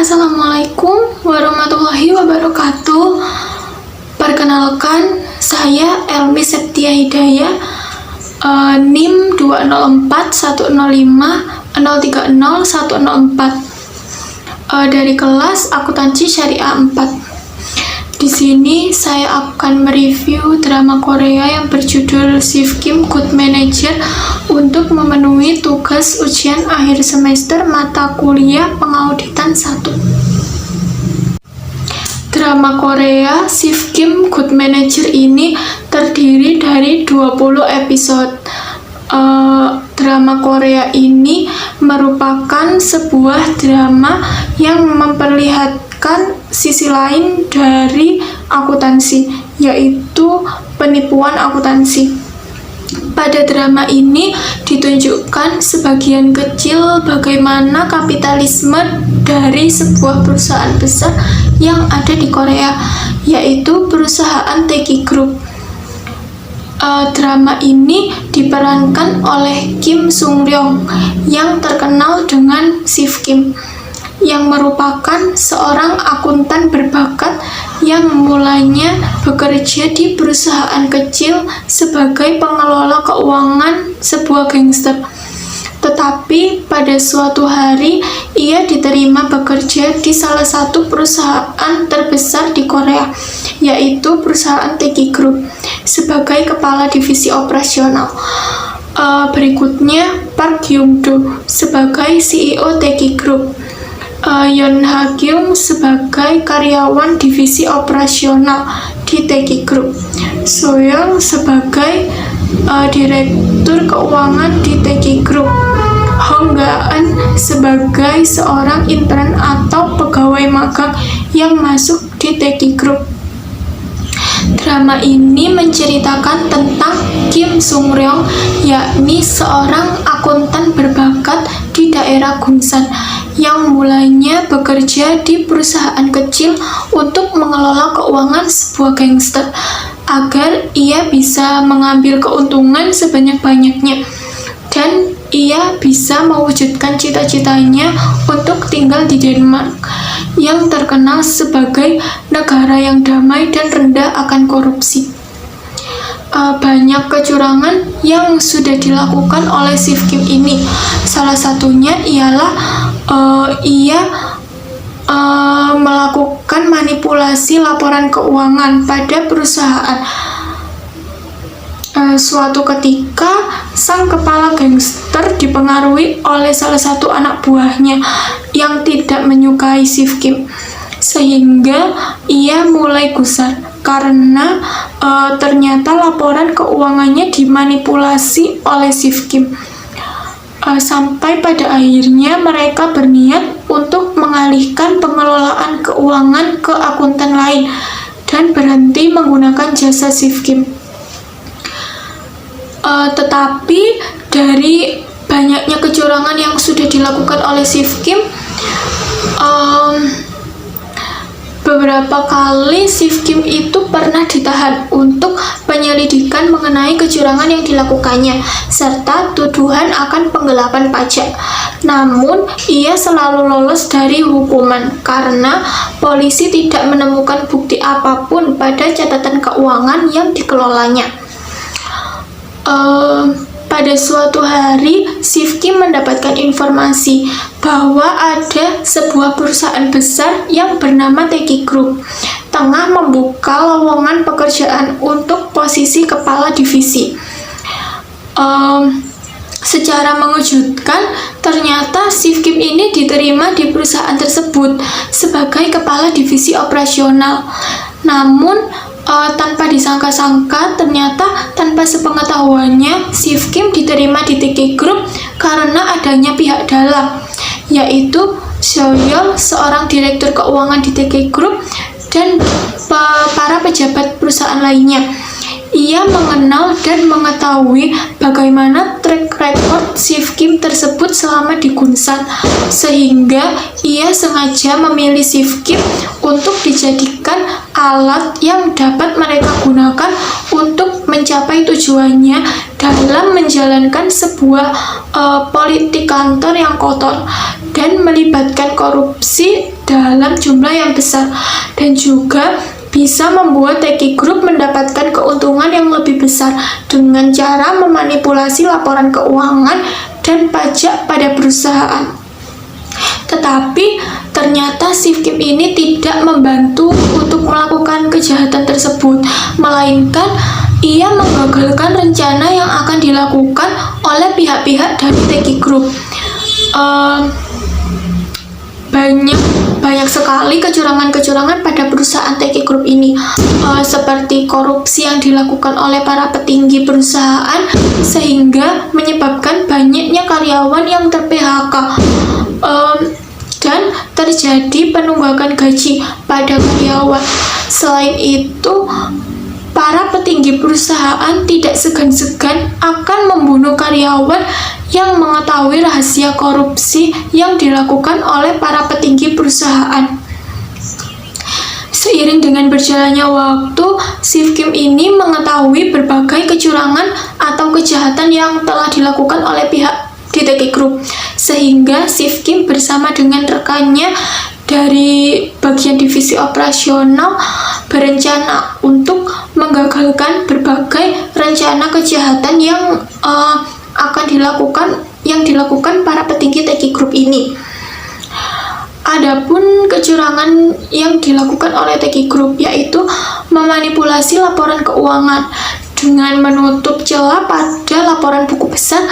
Assalamualaikum warahmatullahi wabarakatuh. Perkenalkan, saya Elmi Septia Hidayah, NIM 2041050300104, dari kelas Akuntansi Syariah 4. Di sini saya akan mereview drama Korea yang berjudul Sifkim Good Manager untuk memenuhi tugas ujian akhir semester mata kuliah pengauditan 1. Drama Korea Sifkim Good Manager ini terdiri dari 20 episode. Drama Korea ini merupakan sebuah drama yang memperlihatkan sisi lain dari akuntansi, yaitu penipuan akuntansi. Pada drama ini ditunjukkan sebagian kecil bagaimana kapitalisme dari sebuah perusahaan besar yang ada di Korea, yaitu perusahaan Taeki Group. Drama ini diperankan oleh Kim Sung Ryong yang terkenal dengan Sifkim, yang merupakan seorang akuntan berbakat yang mulanya bekerja di perusahaan kecil sebagai pengelola keuangan sebuah gangster. Tetapi pada suatu hari ia diterima bekerja di salah satu perusahaan terbesar di Korea, yaitu perusahaan Taeki Group, sebagai kepala divisi operasional. Berikutnya Park Hyung-do sebagai CEO Taeki Group, Yeon Ha-kyung sebagai karyawan divisi operasional di Taeki Group, So-young sebagai direktur keuangan di Taeki Group, Hong Ga-eun sebagai seorang intern atau pegawai magang yang masuk di Taeki Group. Drama ini menceritakan tentang Kim Sung Ryong, yakni seorang akuntan berbakat di daerah Gungsan yang mulanya bekerja di perusahaan kecil untuk mengelola keuangan sebuah gangster agar ia bisa mengambil keuntungan sebanyak-banyaknya dan ia bisa mewujudkan cita-citanya untuk tinggal di Denmark yang terkenal sebagai negara yang damai dan rendah akan korupsi. Banyak kecurangan yang sudah dilakukan oleh Sifkim ini. Salah satunya ialah ia melakukan manipulasi laporan keuangan pada perusahaan. Suatu ketika, sang kepala gangster dipengaruhi oleh salah satu anak buahnya yang tidak menyukai Sifkim, sehingga ia mulai gusar karena ternyata laporan keuangannya dimanipulasi oleh Sifkim. Sampai pada akhirnya mereka berniat untuk mengalihkan pengelolaan keuangan ke akuntan lain dan berhenti menggunakan jasa Sifkim. Tetapi dari banyaknya kecurangan yang sudah dilakukan oleh Sifkim, beberapa kali Sifkim itu pernah ditahan untuk penyelidikan mengenai kecurangan yang dilakukannya serta tuduhan akan penggelapan pajak. Namun ia selalu lolos dari hukuman karena polisi tidak menemukan bukti apapun pada catatan keuangan yang dikelolanya. Pada suatu hari, Sifkim mendapatkan informasi bahwa ada sebuah perusahaan besar yang bernama Taeki Group tengah membuka lowongan pekerjaan untuk posisi kepala divisi. Secara mengejutkan, ternyata Sifkim ini diterima di perusahaan tersebut sebagai kepala divisi operasional. Namun tanpa disangka-sangka, ternyata tanpa sepengetahuannya, Sifkim diterima di Taeki Group karena adanya pihak dalam, yaitu So-young, seorang direktur keuangan di Taeki Group, dan para pejabat perusahaan lainnya Ia mengenal dan mengetahui bagaimana track record Shiv Kim tersebut selama di Gunsan, sehingga ia sengaja memilih Shiv Kim untuk dijadikan alat yang dapat mereka gunakan untuk mencapai tujuannya dalam menjalankan sebuah politik kantor yang kotor dan melibatkan korupsi dalam jumlah yang besar, dan juga bisa membuat Teki Group mendapatkan keuntungan yang lebih besar dengan cara memanipulasi laporan keuangan dan pajak pada perusahaan. Tetapi ternyata Shiv Kim ini tidak membantu untuk melakukan kejahatan tersebut, melainkan ia menggagalkan rencana yang akan dilakukan oleh pihak-pihak dari Teki Group. Banyak sekali kecurangan-kecurangan pada perusahaan Teki Group ini, seperti korupsi yang dilakukan oleh para petinggi perusahaan sehingga menyebabkan banyaknya karyawan yang ter-PHK, dan terjadi penunggakan gaji pada karyawan. Selain itu, para petinggi perusahaan tidak segan-segan akan membunuh karyawan yang mengetahui rahasia korupsi yang dilakukan oleh para petinggi perusahaan. Seiring dengan berjalannya waktu, Shiv Kim ini mengetahui berbagai kecurangan atau kejahatan yang telah dilakukan oleh pihak di Teki Group, sehingga Shiv Kim bersama dengan rekannya dari bagian divisi operasional berencana untuk menggagalkan berbagai rencana kejahatan yang dilakukan para petinggi Teki Group ini. Adapun kecurangan yang dilakukan oleh Teki Group yaitu memanipulasi laporan keuangan dengan menutup celah pada laporan buku besar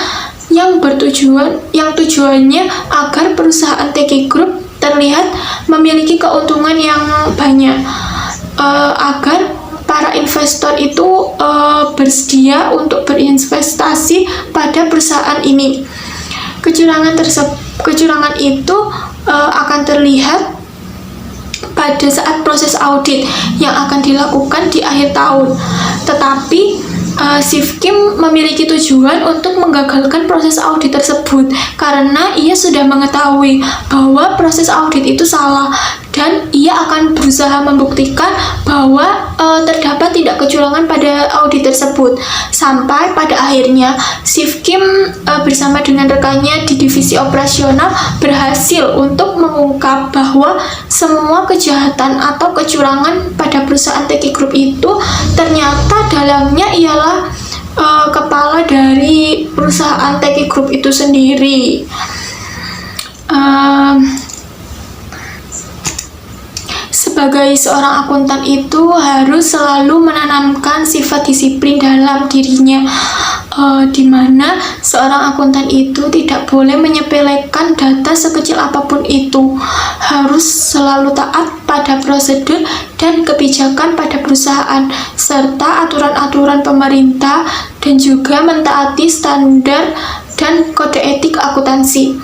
yang tujuannya agar perusahaan Teki Group terlihat memiliki keuntungan yang banyak, agar para investor itu bersedia untuk berinvestasi pada perusahaan ini. Kecurangan itu akan terlihat pada saat proses audit yang akan dilakukan di akhir tahun. Tetapi Shiv Kim memiliki tujuan untuk menggagalkan proses audit tersebut karena ia sudah mengetahui bahwa proses audit itu salah, dan ia akan berusaha membuktikan bahwa terdapat tidak kecurangan pada audit tersebut. Sampai pada akhirnya Shiv Kim bersama dengan rekannya di divisi operasional berhasil untuk mengungkap bahwa semua kejahatan atau kecurangan pada perusahaan Teki Group itu ternyata dalamnya ialah kepala dari perusahaan Teki Group itu sendiri. Sebagai seorang akuntan itu harus selalu menanamkan sifat disiplin dalam dirinya, di mana seorang akuntan itu tidak boleh menyepelekan data sekecil apapun itu, harus selalu taat pada prosedur dan kebijakan pada perusahaan, serta aturan-aturan pemerintah, dan juga mentaati standar dan kode etik akuntansi.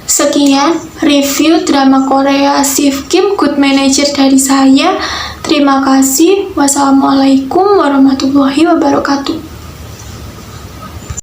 Sekian review drama Korea Shiv Kim Good Manager dari saya. Terima kasih. Wassalamualaikum warahmatullahi wabarakatuh.